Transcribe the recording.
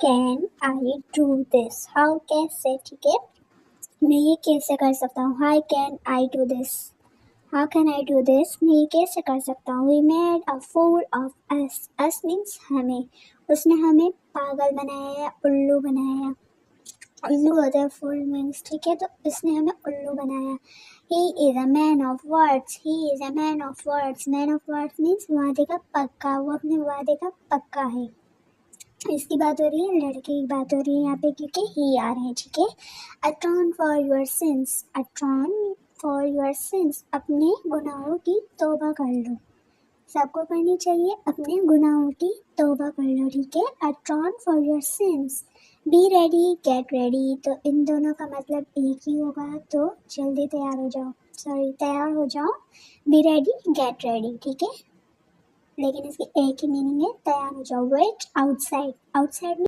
Can I do this, how कैसे, ठीक है, मैं ये कैसे कर सकता हूँ, how can I do this, how can I do this, मैं ये कैसे कर सकता हूँ। We made a fool of us, us means हमें, उसने हमें पागल बनाया या उल्लू बनाया, उल्लू होता है फूल मीन्स, ठीक है, तो इसने हमें उल्लू बनाया। He is a man of words, he is a man of words, man of words means वादे का पक्का, वो अपने वादे का पक्का है। इसकी बात हो रही है, लड़के की बात हो रही है यहाँ पे क्योंकि ही आ रहे हैं, ठीक है। Atone for your sins, atone for your sins, अपने गुनाहों की तौबा कर लो, सबको करनी चाहिए, अपने गुनाहों की तौबा कर लो, ठीक है। Atone for your sins, be ready get ready, तो इन दोनों का मतलब एक ही होगा, तो जल्दी तैयार हो जाओ, सॉरी तैयार हो जाओ, बी रेडी गेट रेडी, ठीक है, लेकिन इसकी एक ही मीनिंग है, तैयार हो जाओ। Wait outside, outside